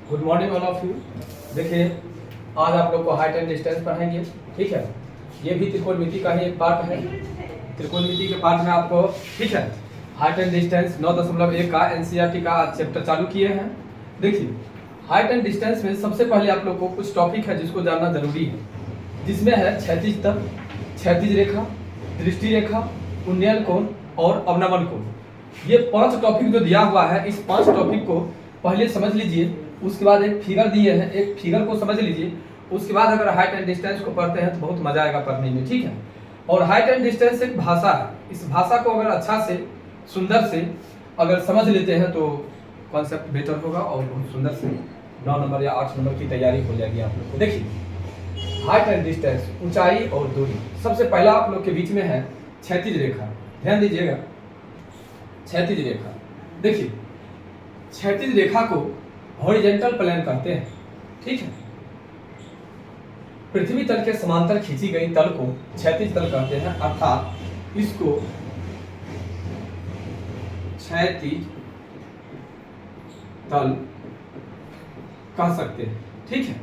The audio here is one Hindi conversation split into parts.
Good morning all of you. देखिए, आज आप लोग को हाइट एंड डिस्टेंस पढ़ाएंगे। ठीक है, ये भी त्रिकोणमिति का ही एक पार्ट है। त्रिकोणमिति के पार्ट में आपको, ठीक है, हाइट एंड डिस्टेंस 9.1 का एनसीईआरटी का चैप्टर चालू किए हैं। देखिए, हाइट एंड डिस्टेंस में सबसे पहले आप लोग को कुछ टॉपिक है जिसको जानना जरूरी है, जिसमें है क्षैतिज तल, क्षैतिज रेखा, दृष्टि रेखा, उन्नयन कोण और अवनमन कोण। ये 5 टॉपिक जो दिया हुआ है, इस 5 टॉपिक को पहले समझ लीजिए। उसके बाद एक फिगर दिए हैं, एक फिगर को समझ लीजिए। उसके बाद अगर हाइट एंड डिस्टेंस को पढ़ते हैं तो बहुत मजा आएगा पढ़ने में। ठीक है, और हाइट एंड डिस्टेंस एक भाषा है। इस भाषा को अगर अच्छा से, सुंदर से अगर समझ लेते हैं तो कॉन्सेप्ट बेटर होगा और बहुत सुंदर से 9 नंबर या 8 नंबर की तैयारी हो जाएगी आप लोग को। देखिए, हाइट एंड डिस्टेंस, ऊंचाई और दूरी। सबसे पहला आप लोग के बीच में है क्षैतिज रेखा। ध्यान दीजिएगा, क्षैतिज रेखा। देखिए, क्षैतिज रेखा को हॉरिजॉन्टल प्लेन कहते हैं। ठीक है, पृथ्वी तल के समांतर खींची गई तल को क्षैतिज तल कहते हैं, अर्थात इसको क्षैतिज तल कह सकते हैं। ठीक है,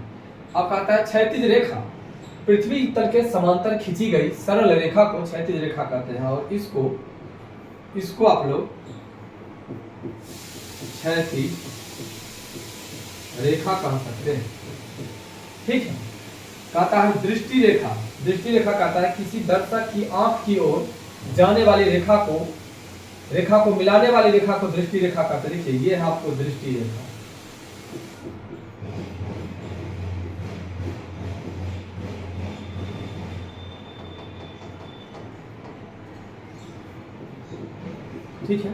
अब कहता है क्षैतिज रेखा पृथ्वी तल के समांतर खींची गई सरल रेखा को क्षैतिज रेखा कहते हैं, और इसको आप लोग क्षैतिज रेखा कह सकते हैं। ठीक है, कहता है दृष्टि रेखा। दृष्टि रेखा कहता है किसी दर्शक की आंख की ओर जाने वाली रेखा को मिलाने वाली रेखा को दृष्टि रेखा कहते हैं। देखिए, ये है आपको दृष्टि रेखा। ठीक है,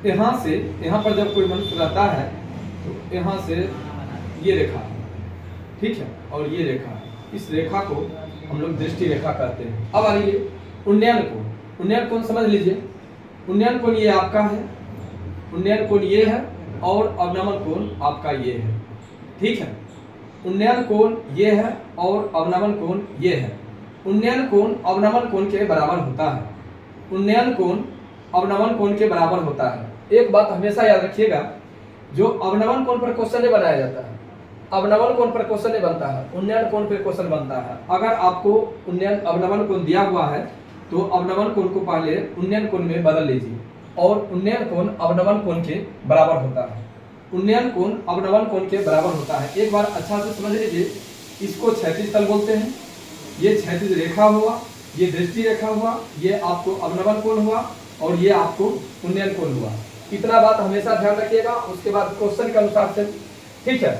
यहां से यहां पर जब कोई मनुष्य रहता है तो यहां से ये रेखा, ठीक है, और ये रेखा, इस रेखा को हम लोग दृष्टि रेखा कहते हैं। अब आइए उन्नयन कोण। उन्नयन कोण समझ लीजिए। उन्नयन कोण ये आपका है, उन्नयन कोण ये है, और अवनमन कोण आपका ये है। ठीक है, उन्नयन कोण ये है और अवनमन कोण ये है। उन्नयन कोण अवनमन कोण के बराबर होता है। उन्नयन कोण अवनमन कोण के बराबर होता है। एक बात हमेशा याद रखिएगा, जो अवनमन कोण पर क्वेश्चन नहीं बनाया जाता है, अवनमन कोण पर क्वेश्चन नहीं बनता है, उन्नयन कोण पर क्वेश्चन बनता है। अगर आपको उन्नयन अवनमन कोण दिया हुआ है तो अवनमन कोण को पहले उन्नयन कोण में बदल लीजिए, और उन्नयन कोण अवनमन कोण के बराबर होता है। उन्नयन कोण अवनमन कोण के बराबर होता है। एक बार अच्छा से समझ लीजिए, इसको क्षैतिज तल बोलते हैं, ये क्षैतिज रेखा हुआ, ये दृष्टि रेखा हुआ, ये आपको अवनमन कोण हुआ, और ये आपको उन्नयन कोण हुआ। इतना बात हमेशा ध्यान रखिएगा। उसके बाद क्वेश्चन के अनुसार से, ठीक है,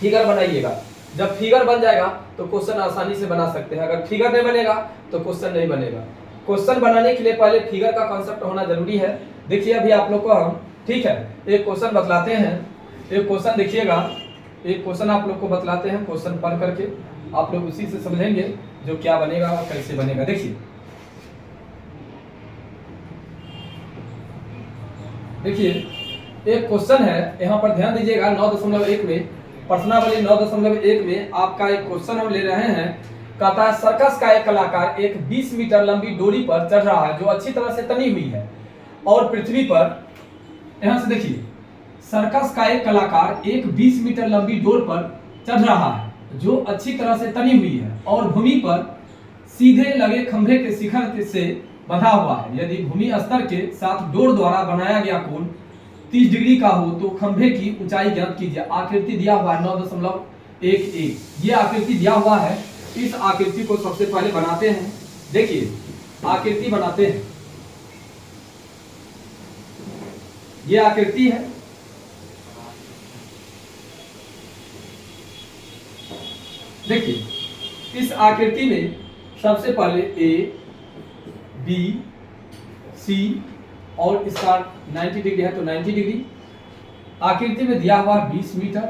फिगर बनाइएगा। जब फिगर बन जाएगा तो क्वेश्चन आसानी से बना सकते हैं। अगर फिगर नहीं बनेगा तो क्वेश्चन नहीं बनेगा। क्वेश्चन बनाने के लिए पहले फिगर का कॉन्सेप्ट होना जरूरी है। देखिए, अभी आप लोग को हम, ठीक है, एक क्वेश्चन बतलाते हैं। एक क्वेश्चन देखिएगा, एक क्वेश्चन आप लोग को बतलाते हैं। क्वेश्चन पढ़ करके आप लोग उसी से समझेंगे जो क्या बनेगा और कैसे बनेगा। देखिए, एक क्वेश्चन है, यहाँ पर ध्यान दीजिएगा। 9.1 में, प्रश्नावली 9.1 में आपका एक क्वेश्चन हम ले रहे हैं। कहता है सर्कस का एक कलाकार एक 20 मीटर लंबी डोरी पर चढ़ रहा है जो अच्छी तरह से तनी हुई है, और पृथ्वी पर, यहां से देखिए, सर्कस का एक कलाकार एक 20 मीटर लंबी डोर पर चढ़ रहा है जो अच्छी तरह से तनी हुई है, और भूमि पर सीधे लगे खंभे के शिखर से बंधा हुआ है। यदि भूमि स्तर के साथ डोर द्वारा बनाया गया कोण 30 डिग्री का हो तो खंभे की ऊंचाई ज्ञात कीजिए। आकृति दिया हुआ है 9.11, ये आकृति दिया हुआ है। इस आकृति को सबसे पहले बनाते हैं। देखिए, आकृति बनाते हैं, ये आकृति है। देखिए, इस आकृति में सबसे पहले ए, बी, सी, और इसका 90 डिग्री है तो 90 डिग्री। आकृति में दिया हुआ 20 मीटर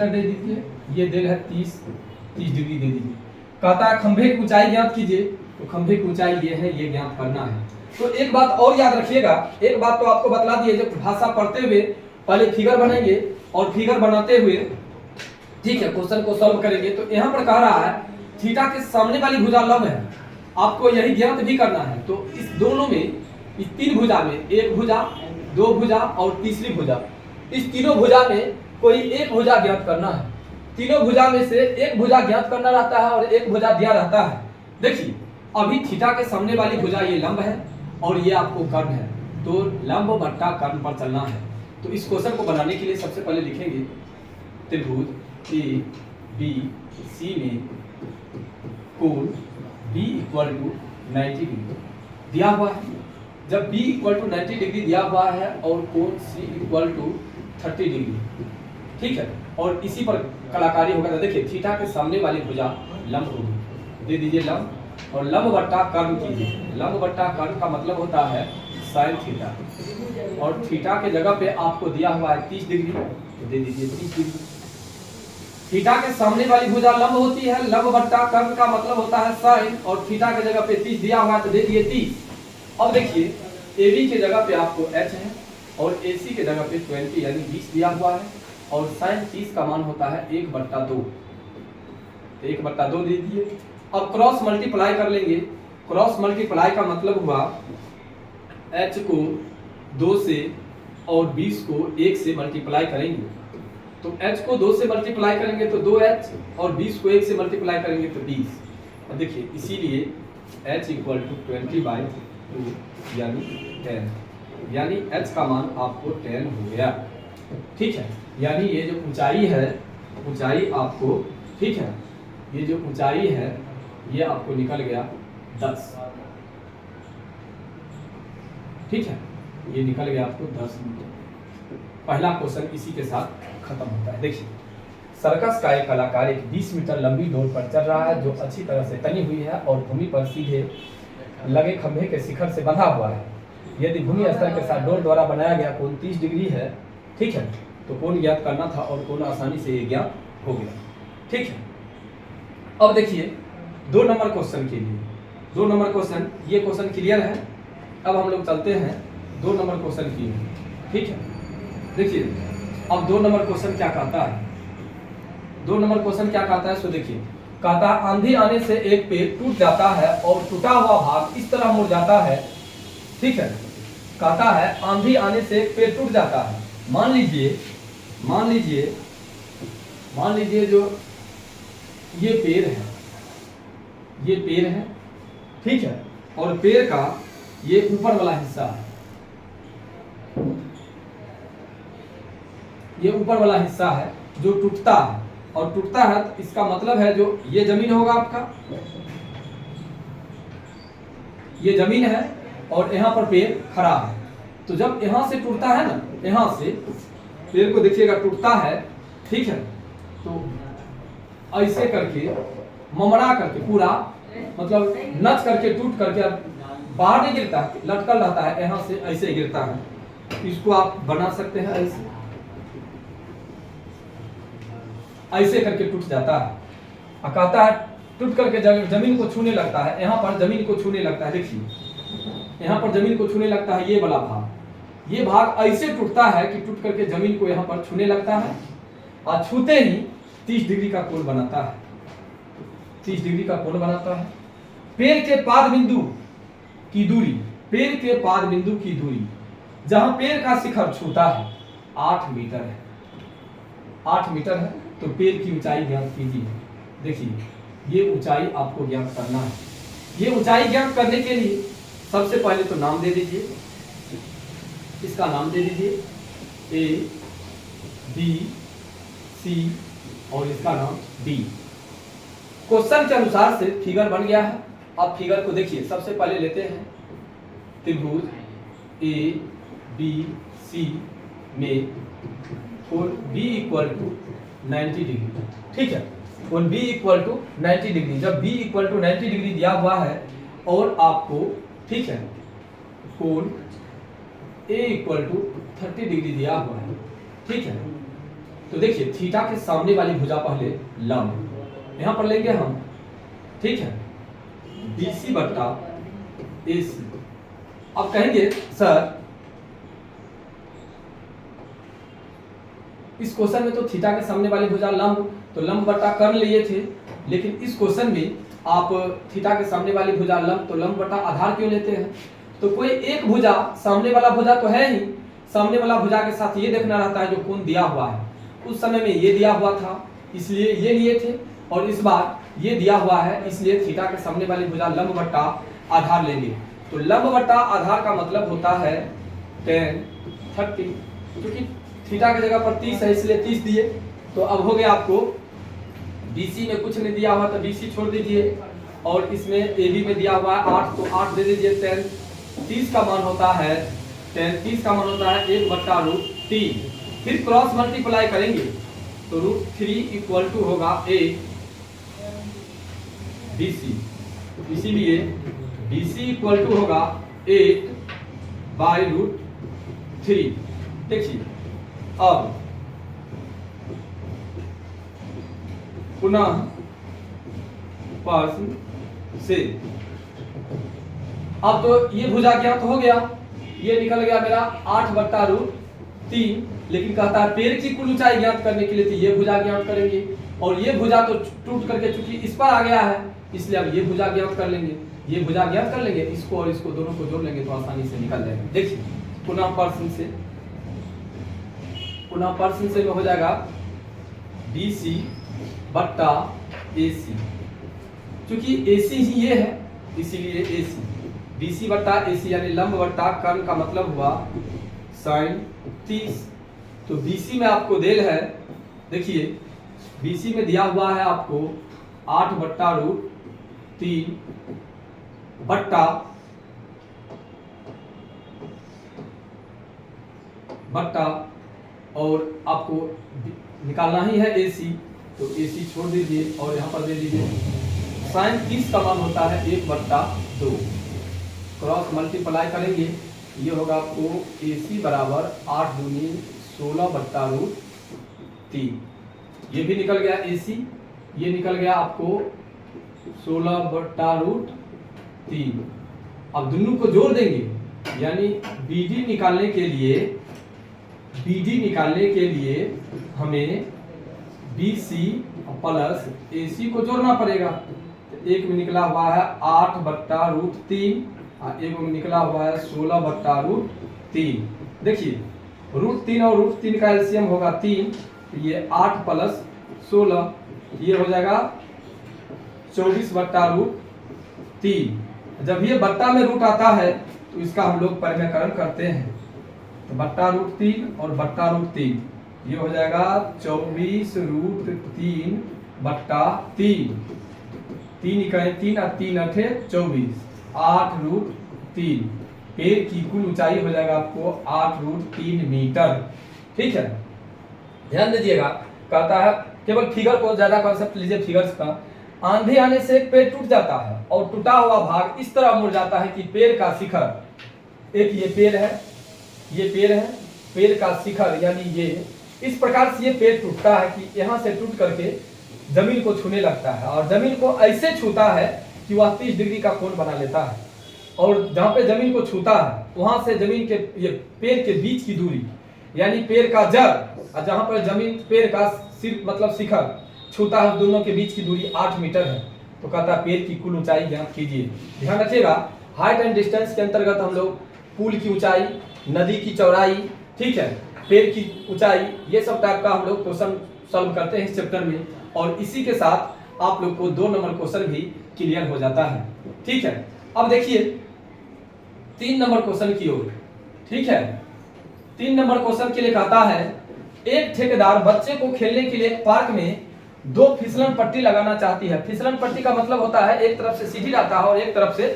दे दीजिए। ये दिल है 30 डिग्री दे दीजिए। कहता है खंभे की ऊंचाई ज्ञात कीजिए, तो खंभे की ऊंचाई ये है, ये ज्ञात करना है। तो एक बात और याद रखिएगा, एक बात तो आपको बतला दिए, जब भाषा पढ़ते हुए पहले फिगर बनाएंगे और फिगर बनाते हुए, ठीक है, क्वेश्चन को सॉल्व करेंगे। तो यहाँ पर कह रहा है थीटा के सामने वाली भुजा लंब है, आपको यही ज्ञात भी करना है। तो इस दोनों में, इस 3 भुजा में, एक भुजा, 2 भुजा और तीसरी भुजा, इस तीनों भुजा में कोई एक भुजा ज्ञात करना है। तीनों भुजा में से एक भुजा ज्ञात करना रहता है और एक भुजा दिया रहता है। देखिए अभी थीटा के सामने वाली भुजा ये लंब है और ये आपको कर्ण है, तो लंब बट्टा कर्ण पर चलना है। तो इस क्वेश्चन को बनाने के लिए सबसे पहले लिखेंगे त्रिभुज ए बी सी में कोण बी इक्वल टू 90 डिग्री दिया हुआ है। जब b इक्वल टू 90 डिग्री दिया हुआ है और कोण c इक्वल टू 30 डिग्री, ठीक है, और इसी पर कलाकारी होगा। तो देखिए थीटा के सामने वाली भुजा लंब होगी, दे दीजिए लंब, और लंब बट्टा कर्ण कीजिए। लंब बट्टा कर्ण का मतलब होता है साइन थीटा, और थीटा के जगह पे आपको दिया हुआ है 30 डिग्री, तो दे दीजिए 30 डिग्री। थीटा के सामने वाली भुजा लंब होती है, लंब बट्टा कर्ण का मतलब होता है साइन, और थीटा के जगह पे 30 दिया हुआ है तो दे दिए 30। अब देखिए AB के जगह पे आपको H है और AC के जगह पे 20 यानी 20 दिया हुआ है, और साइन 30 का मान होता है 1/2, 1/2 दे दिए। अब क्रॉस मल्टीप्लाई कर लेंगे। क्रॉस मल्टीप्लाई का मतलब हुआ H को 2 से और 20 को 1 से मल्टीप्लाई करेंगे, तो H को 2 से मल्टीप्लाई करेंगे तो 2H, और 20 को 1 से मल्टीप्लाई करेंगे तो 20। और देखिए इसीलिए H इक्वल टू 20/2 यानी 10, यानी H का मान आपको 10 हो गया, ठीक है। यानी ये जो ऊंचाई है, ऊंचाई आपको, ठीक है, ये जो ऊंचाई है ये आपको निकल गया 10, ठीक है, ये निकल गया आपको 10 मीटर। पहला क्वेश्चन इसी के साथ खत्म होता है। देखिए सर्कस का एक कलाकार एक 20 मीटर लंबी डोर पर चल रहा है जो अच्छी तरह से तनी हुई है और भूमि पर सीधे लगे खंभे के शिखर से बंधा हुआ है। यदि भूमि स्तर के साथ डोर द्वारा बनाया गया कोण 30 डिग्री है, ठीक है, तो कोण ज्ञात करना था और कोण आसानी से ये ज्ञात हो गया, ठीक है। अब देखिए 2 नंबर क्वेश्चन के लिए, 2 नंबर क्वेश्चन, ये क्वेश्चन क्लियर है। अब हम लोग चलते हैं 2 नंबर क्वेश्चन की, ठीक है। देखिए अब 2 नंबर क्वेश्चन क्या कहता है, 2 नंबर क्वेश्चन क्या कहता है, सो देखिए कहता है आंधी आने से एक पेड़ टूट जाता है और टूटा हुआ भाग इस तरह मुड़ जाता है, ठीक है। कहता है आंधी आने से एक पेड़ टूट जाता है। मान लीजिए जो ये पेड़ है, ये पेड़ है, ठीक है, और पेड़ का ये ऊपर वाला हिस्सा है, ये ऊपर वाला हिस्सा है जो टूटता है, और टूटता है तो इसका मतलब है जो ये जमीन होगा आपका, ये जमीन है और यहाँ पर पेड़ खड़ा है। तो जब यहाँ से टूटता है ना, यहाँ से पेड़ को देखिएगा टूटता है, ठीक है, तो ऐसे करके ममड़ा करके पूरा मतलब नच करके टूट करके अब बाहर नहीं गिरता है, लटकल रहता है, यहाँ से ऐसे गिरता है। इसको आप बना सकते हैं ऐसे करके टूट जाता है। कहता है टूट करके जमीन को छूने लगता है, यहाँ पर जमीन को छूने लगता है। देखिए यहाँ पर जमीन को छूने लगता है, ये वाला भाग, ये भाग ऐसे टूटता है कि टूट करके जमीन को यहाँ पर छूने लगता है, और छूते ही 30 डिग्री का कोण बनाता है, 30 डिग्री का कोण बनाता है। पेड़ के पाद बिंदु की दूरी, पेड़ के पाद बिंदु की दूरी जहां पेड़ का शिखर छूता है 8 मीटर है, 8 मीटर है, तो पेड़ की ऊंचाई ज्ञात कीजिए। देखिए ये ऊंचाई आपको ज्ञात करना है। ये ऊंचाई ज्ञात करने के लिए सबसे पहले तो नाम दे दीजिए, इसका नाम दे दीजिए A B C और इसका नाम D। क्वेश्चन के अनुसार से फिगर बन गया है। अब फिगर को देखिए, सबसे पहले लेते हैं त्रिभुज A B C में कोण B इक्वल टू 90 डिग्री, ठीक है, कोण B इक्वल टू 90 डिग्री। जब B इक्वल टू 90 डिग्री दिया हुआ है और आपको, ठीक है, कोण A इक्वल टू 30 डिग्री दिया हुआ है, ठीक है, तो देखिए थीटा के सामने वाली भुजा पहले लंब यहां पर लेंगे हम, ठीक है, BC बट्टा AC। अब कहेंगे सर इस क्वेश्चन में तो थीटा के सामने वाली भुजा लंब, तो लंब बट्टा कर्ण लिए थे, लेकिन इस क्वेश्चन में आप थीटा के सामने वाली भुजा लंब, तो लंब बट्टा आधार क्यों लेते हैं? तो कोई एक भुजा, सामने वाला भुजा तो है ही, सामने वाला भुजा के साथ ये देखना रहता है जो कोण दिया हुआ है, उस समय में ये दिया हुआ था इसलिए ये लिए थे, और इस बार ये दिया हुआ है इसलिए थीटा के सामने वाली भुजा लंब बट्टा आधार लेंगे। तो लंब बट्टा आधार का मतलब होता है tan 30, क्योंकि थीटा की जगह पर 30 है इसलिए 30 दिए। तो अब हो गया आपको BC में कुछ नहीं दिया हुआ तो BC छोड़ दीजिए, और इसमें AB में दिया हुआ है 8 तो 8 दे दीजिए। tan 30 का मान होता है tan 30 का मान होता है 1/√3। फिर क्रॉस मल्टीप्लाई करेंगे तो √3 इक्वल टू होगा 8 BC। इसीलिए BC इक्वल टू होगा 8/√3। देखिए अब पुनः प्रश्न से अब तो ये भुजा ज्ञात हो गया, ये निकल गया मेरा 8/√3, लेकिन कहता है पेड़ की कुल ऊंचाई ज्ञात करने के लिए तो ये भुजा ज्ञात करेंगे, और ये भुजा तो टूट करके चूंकि इस पर आ गया है इसलिए अब ये भुजा ज्ञात कर लेंगे। ये भुजा ज्ञात कर लेंगे, इसको और इसको दोनों को जोड़ लेंगे तो आसानी से निकल जाएगा। देखिए पुनः प्रश्न से में हो जाएगा BC बट्टा AC, क्योंकि AC ही ये है इसीलिए AC। BC बट्टा AC यानी लंब बट्टा कर्ण का मतलब हुआ sin 30। तो BC में आपको देल है, देखिए BC में दिया हुआ है आपको 8/√3 बट्टा और आपको निकालना ही है AC, तो AC छोड़ दीजिए और यहाँ पर दे दीजिए sin 30 का मान होता है 1/2। क्रॉस मल्टीप्लाई करेंगे ये होगा आपको AC बराबर 8 दूनी 16/√3। ये भी निकल गया AC, ये निकल गया आपको 16/√3। अब दोनों को जोड़ देंगे यानी BD निकालने के लिए हमें BC प्लस AC को जोड़ना पड़ेगा। तो एक में निकला हुआ है 8/√3 और एक में निकला हुआ है 16/√3। देखिए √3 और √3 का एलसीएम होगा 3, तो ये 8 प्लस 16 ये हो जाएगा 24/√3। जब ये बट्टा में रूट आता है तो इसका हम लोग परिमेयकरण करते हैं, तो बट्टा√3 और बट्टा√3 ये हो जाएगा 24√3/3। 3 इकाई 3 और 3 अठे 24, 8√3। पेड़ की कुल ऊंचाई हो जाएगा आपको 8√3 मीटर। ठीक है, ध्यान दीजिएगा, कहता है केवल फिगर को ज्यादा कॉन्सेप्ट लीजिए फिगर्स का। आंधी आने से एक पेड़ टूट जाता है और टूटा हुआ भाग इस तरह मुड़ जाता है कि पेड़ का शिखर, एक ये पेड़ है, पेड़ का शिखर यानी ये इस प्रकार से ये पेड़ टूटता है कि यहाँ से टूट करके जमीन को छूने लगता है, और जमीन को ऐसे छूता है कि वह 30 डिग्री का कोण बना लेता है। और जहाँ पे जमीन को छूता है वहां से जमीन के ये पेड़ के बीच की दूरी यानी पेड़ का जड़ और जहाँ पर जमीन पेड़ का सिर मतलब शिखर छूता है, दोनों के बीच की दूरी 8 मीटर है। तो कहता है पेड़ की कुल ऊंचाई ज्ञात कीजिए। ध्यान रखिएगा, हाइट एंड डिस्टेंस के अंतर्गत हम लोग पुल की ऊंचाई, नदी की चौड़ाई, ठीक है, पेड़ की ऊंचाई, ये सब टाइप का हम लोग क्वेश्चन सॉल्व करते हैं इस चैप्टर में, और इसी के साथ आप लोग को 2 नंबर क्वेश्चन भी क्लियर हो जाता है। ठीक है, अब देखिए 3 नंबर क्वेश्चन की ओर। ठीक है, 3 नंबर क्वेश्चन के लिए कहता है एक ठेकेदार बच्चे को खेलने के लिए पार्क में 2 फिसलन पट्टी लगाना चाहती है। फिसलन पट्टी का मतलब होता है एक तरफ से सीधी रहता है और एक तरफ से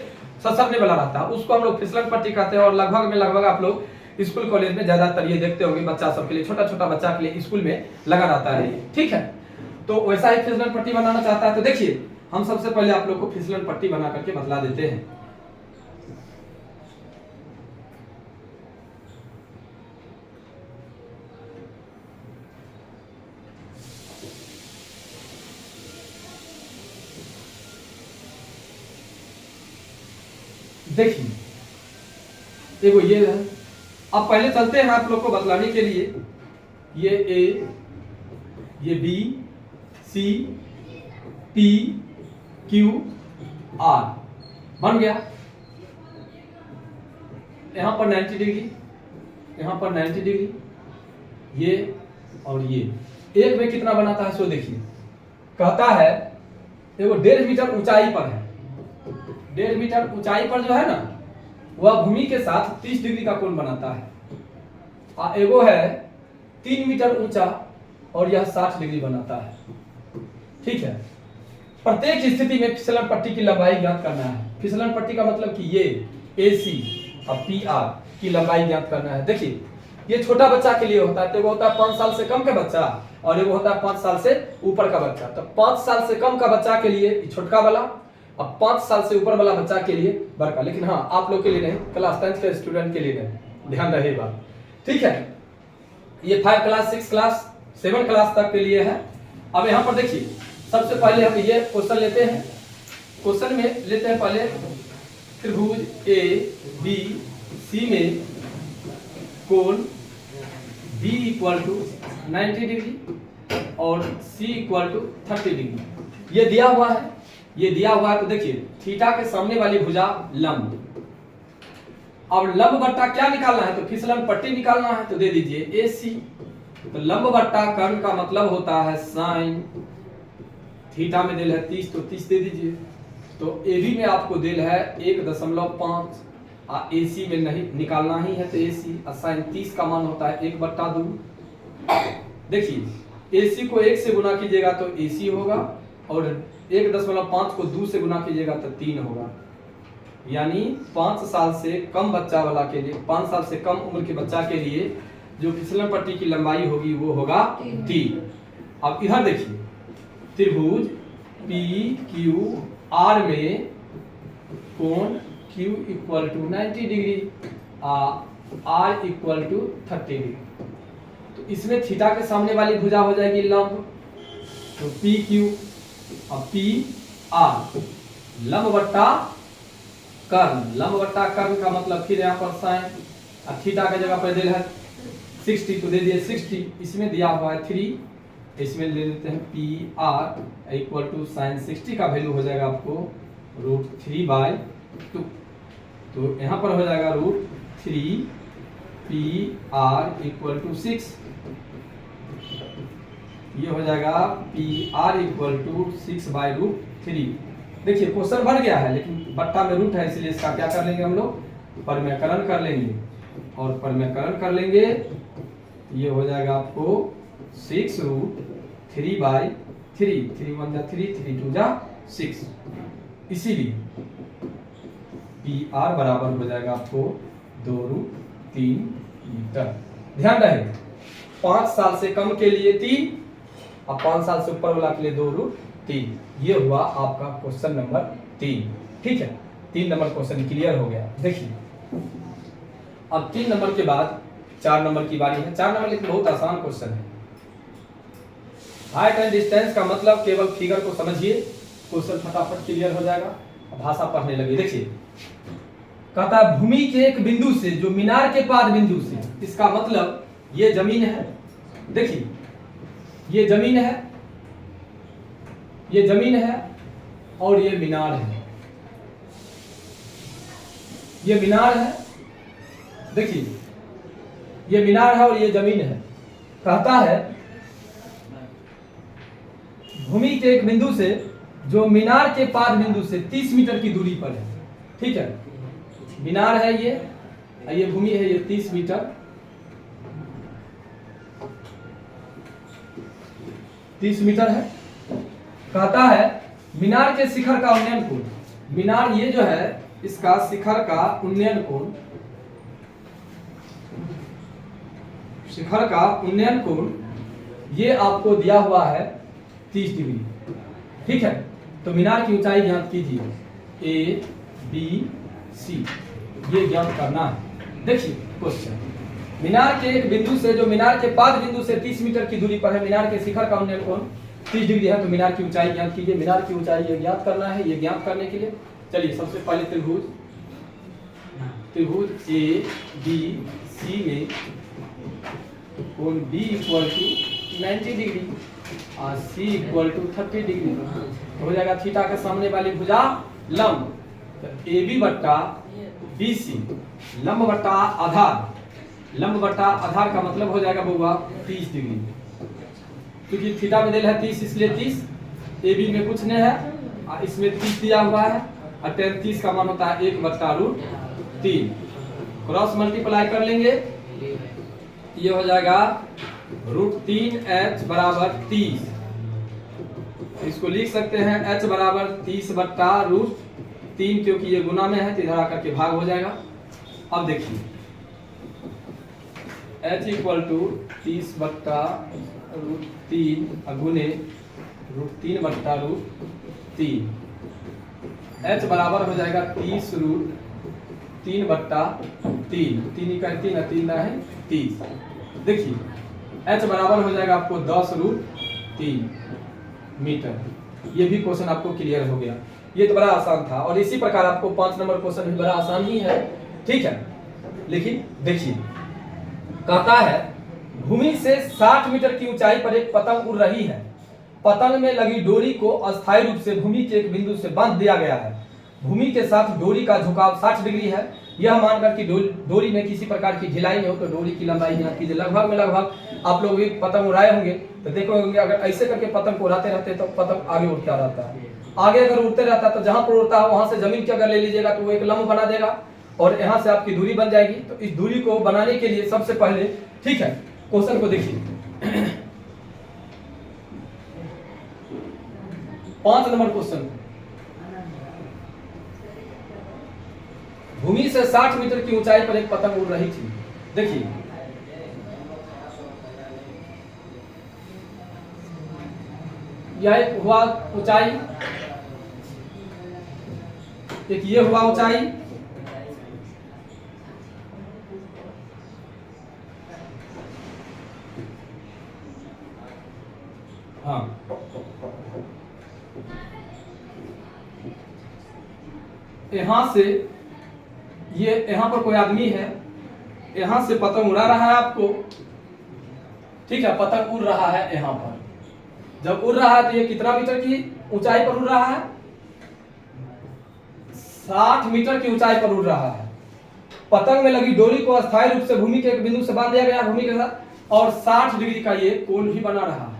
ससरने वाला रहता है, उसको हम लोग फिसलन पट्टी कहते हैं। और लगभग आप लोग स्कूल कॉलेज में ज्यादातर ये देखते होंगे, बच्चा सब के लिए, छोटा छोटा बच्चा के लिए स्कूल में लगा रहता है। ठीक है, तो वैसा ही फिसलन पट्टी बनाना चाहता है। तो देखिए हम सबसे पहले आप लोग को फिसलन पट्टी बना करके बतला देते हैं। देखिए देखो ये है, अब पहले चलते हैं आप लोग को बतलाने के लिए। ये ए, ये B, C, P, Q, R बन गया। यहां पर 90 डिग्री, यहां पर 90 डिग्री, ये और ये एक में कितना बनाता है सो देखिए। कहता है वो 1.5 मीटर ऊंचाई पर है, 1.5 मीटर ऊंचाई पर जो है ना वह भूमि के साथ 30 डिग्री का कोण बनाता है। एगो है 3 मीटर ऊंचा और यह 60 डिग्री बनाता है। ठीक है, प्रत्येक स्थिति में फिसलन पट्टी की लंबाई ज्ञात करना है। फिसलन पट्टी का मतलब कि ये AC और PR की लंबाई ज्ञात करना है। देखिए ये छोटा बच्चा के लिए होता है, तो वो होता है 5 साल से कम का बच्चा और ये होता है 5 साल से ऊपर का बच्चा। तो 5 साल से कम का बच्चा के लिए छोटका वाला और 5 साल से ऊपर वाला बच्चा के लिए बड़का। लेकिन हाँ आप लोग के लिए नहीं, क्लास 10 के स्टूडेंट के लिए नहीं, ध्यान रहे बात। ठीक है, ये 5 क्लास 6 क्लास 7 क्लास तक के लिए है। अब यहाँ पर देखिए सबसे पहले हम ये क्वेश्चन लेते हैं। क्वेश्चन में लेते हैं पहले त्रिभुज ABC में कोण B = 90 डिग्री और C = 30 डिग्री ये दिया हुआ है। ये दिया हुआ है तो देखिए थीटा के सामने वाली भुजा लंब। अब लंब बट्टा क्या निकालना है, तो फिसलन पट्टी निकालना है, तो दे दीजिए AC। तो लंब बट्टा कर्ण का मतलब होता है साइन। थीटा में दिल है 30 तो 30 दे दीजिए। तो AB में आपको दिल है 1.5 AC में नहीं निकालना ही है तो AC साइन 30 का मान होता है 1/2। देखिए AC को 1 से गुना कीजिएगा तो AC होगा और 1.5 को 2 से गुना कीजिएगा तो 3 होगा। यानी 5 साल से कम बच्चा वाला के लिए, 5 साल से कम उम्र के बच्चा के लिए जो फिसलन पट्टी की लंबाई होगी वो होगा 3। अब इधर देखिए त्रिभुज PQR में कोण Q = 90 डिग्री R = 30 डिग्री। तो इसमें थीटा के सामने वाली भुजा हो जाएगी लंब, तो PQ और PR लंब बट्टा कर्ण। लंब बट्टा कर्ण का मतलब फिर यहाँ पर साइन और थीटा की जगह पर दिल है 60 तो दे दिए 60। इसमें दिया हुआ है 3, इसमें ले लेते हैं PR = साइन 60 का वैल्यू हो जाएगा आपको √3/2। तो यहाँ पर हो जाएगा √3 PR = 6। ये हो जाएगा PR = 6/√3। देखिए क्वेश्चन बन गया है लेकिन बट्टा में रूट है इसलिए इसका क्या कर लेंगे हम लोग, परमेकरण कर लेंगे। और परमेकरण कर लेंगे ये हो जाएगा आपको 6√3/3। 3 1 जा 3, 3 2 जा 6। इसीलिए PR बराबर हो जाएगा आपको 2√3 मीटर। ध्यान रहे 5 साल से कम के लिए 3 और 5 साल से ऊपर वाला के लिए 2√3। ये हुआ आपका क्वेश्चन नंबर 3। ठीक है, 3 नंबर क्वेश्चन क्लियर हो गया। देखिए अब 3 नंबर के बाद 4 नंबर की बारी है। 4 नंबर लेकिन बहुत आसान क्वेश्चन है। हाइट एंड डिस्टेंस का मतलब केवल फिगर को समझिए, क्वेश्चन फटाफट क्लियर हो जाएगा। भाषा पढ़ने लगे। देखिए कहता है भूमि के एक बिंदु से जो मीनार के पाद बिंदु से, इसका मतलब ये जमीन है। देखिए ये जमीन है, ये जमीन है और ये मीनार है, ये मीनार है। देखिए ये मीनार है और ये जमीन है। कहता है भूमि के एक बिंदु से जो मीनार के पाद बिंदु से 30 मीटर की दूरी पर है। ठीक है, मीनार है ये भूमि है, ये 30 मीटर 30 मीटर है। कहता है मीनार के शिखर का उन्नयन कोण, मीनार ये जो है इसका शिखर का उन्नयन कोण, शिखर का उन्नयन कोण ये आपको दिया हुआ है 30 डिग्री। ठीक है, तो मीनार की ऊंचाई ज्ञात कीजिए ABC, ये ज्ञात करना है। देखिए क्वेश्चन, मीनार के एक बिंदु से जो मीनार के पाद बिंदु से 30 मीटर की दूरी पर है, मीनार के शिखर का उन्नयन कोण 30 डिग्री है, तो मीनार की ऊंचाई ज्ञात कीजिए। मीनार की ऊंचाई ये ज्ञात करना है। ये ज्ञात करने के लिए चलिए सबसे पहले त्रिभुज ABC में कोण B = 90 डिग्री और C = 30 डिग्री हो जाएगा। थीटा के सामने वाली भुजा लंब, तो AB बट्टा BC लंब बट्टा आधार, लंब बट्टा आधार का मतलब हो जाएगा बउआ 30 डिग्री। क्योंकि थीटा में दिया है 30 इसलिए 30, ए बी में कुछ नहीं है, इसमें 30 दिया हुआ है और tan 30 का मान होता है 1/√3। क्रॉस मल्टीप्लाई कर लेंगे, ये हो जाएगा √3h बराबर 30। इसको लिख सकते हैं h बराबर 30/√3, क्योंकि ये गुना में है तो इधर आकर के भाग हो जाएगा। अब देखिए h इक्वल टू 30/√3 गुने √3/√3, h बराबर हो जाएगा 30√3/3, 3 इकाई 3 और 3 है 30। देखिए h बराबर हो जाएगा आपको 10√3 मीटर। ये भी क्वेश्चन आपको क्लियर हो गया। ये तो बड़ा आसान था, और इसी प्रकार आपको 5 नंबर क्वेश्चन भी बड़ा आसान ही है, ठीक है। लेकिन देखिए कहता है भूमि से 60 मीटर की ऊंचाई पर एक पतंग उड़ रही है। पतंग में लगी डोरी को अस्थायी रूप से भूमि के एक बिंदु से बांध दिया गया है। भूमि के साथ डोरी का झुकाव 60 डिग्री है। यह मानकर कि डोरी में किसी प्रकार की ढिलाई नहीं हो तो डोरी की लंबाई ज्ञात कीजिए। लगभग आप लोग भी पतंग उड़ाए होंगे तो देखो होंगे, अगर ऐसे करके पतंग को उड़ाते रहते तो पतंग आगे उड़ता रहता है। आगे अगर उड़ते रहता है तो जहां पर उड़ता है वहां से जमीन की अगर ले लीजिएगा तो वो एक लंब बना देगा और यहाँ से आपकी दूरी बन जाएगी। तो इस दूरी को बनाने के लिए सबसे पहले, ठीक है, क्वेश्चन को देखिए 5 नंबर क्वेश्चन, भूमि से 60 मीटर की ऊंचाई पर एक पतंग उड़ रही थी। देखिए यह एक हुआ ऊंचाई, एक ये हुआ ऊंचाई, हाँ यहां से ये यहां पर कोई आदमी है, यहां से पतंग उड़ा रहा है आपको, ठीक है, पतंग उड़ रहा है यहां पर। जब उड़ रहा है तो ये कितना मीटर की ऊंचाई पर उड़ रहा है? 60 मीटर की ऊंचाई पर उड़ रहा है। पतंग में लगी डोरी को अस्थायी रूप से भूमि के एक बिंदु से बांध दिया गया भूमि के साथ, और 60 डिग्री का ये कोण भी बना रहा है,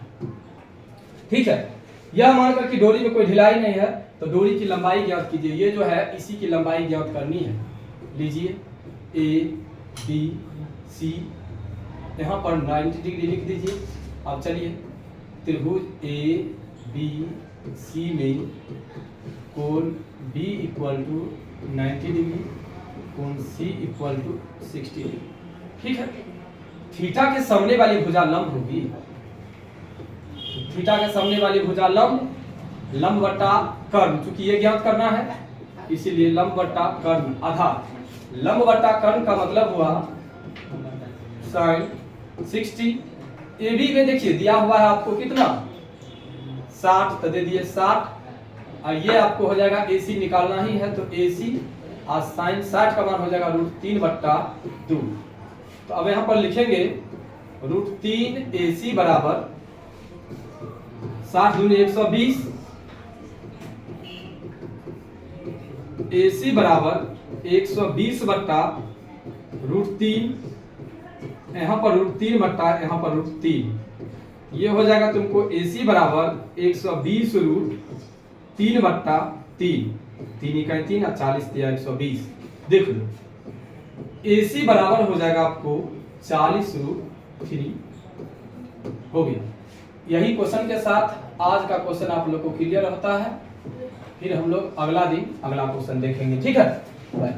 ठीक है। यह मानकर कि डोरी में कोई ढिलाई नहीं है तो डोरी की लंबाई ज्ञात कीजिए। ये जो है इसी की लंबाई ज्ञात करनी है। लीजिए ए बी सी, यहाँ पर 90 डिग्री लिख दीजिए। अब चलिए त्रिभुज ए बी सी में कोण बी इक्वल टू 90 डिग्री, कोण सी इक्वल टू 60 डिग्री, ठीक है। थीटा के सामने वाली भुजा लंब होगी, थीटा के सामने वाली भुजा लंब, लंब बटा कर्ण, चूंकि ये ज्ञात करना है इसीलिए लंब बटा कर्ण आधार। लंब बटा कर्ण का मतलब हुआ sin 60। AB में देखिए दिया हुआ है आपको कितना 60, तो दे दिए 60, और ये आपको हो जाएगा AC निकालना ही है तो AC और sin 60 का मान हो जाएगा √3/2। तो अब यहाँ पर लिखेंगे √3 AC बराबर 60 दूनी 120, AC बराबर 120/√3, यहाँ पर √3 बट्टा यहाँ पर √3, ये हो जाएगा तुमको AC बराबर 120√3/3, 3 इकाई 3 और 40 दिया 120। देख लो AC बराबर हो जाएगा आपको 40√3 हो गया। यही क्वेश्चन के साथ आज का क्वेश्चन आप लोग को क्लियर होता है। फिर हम लोग अगला दिन अगला क्वेश्चन देखेंगे, ठीक है। बाय।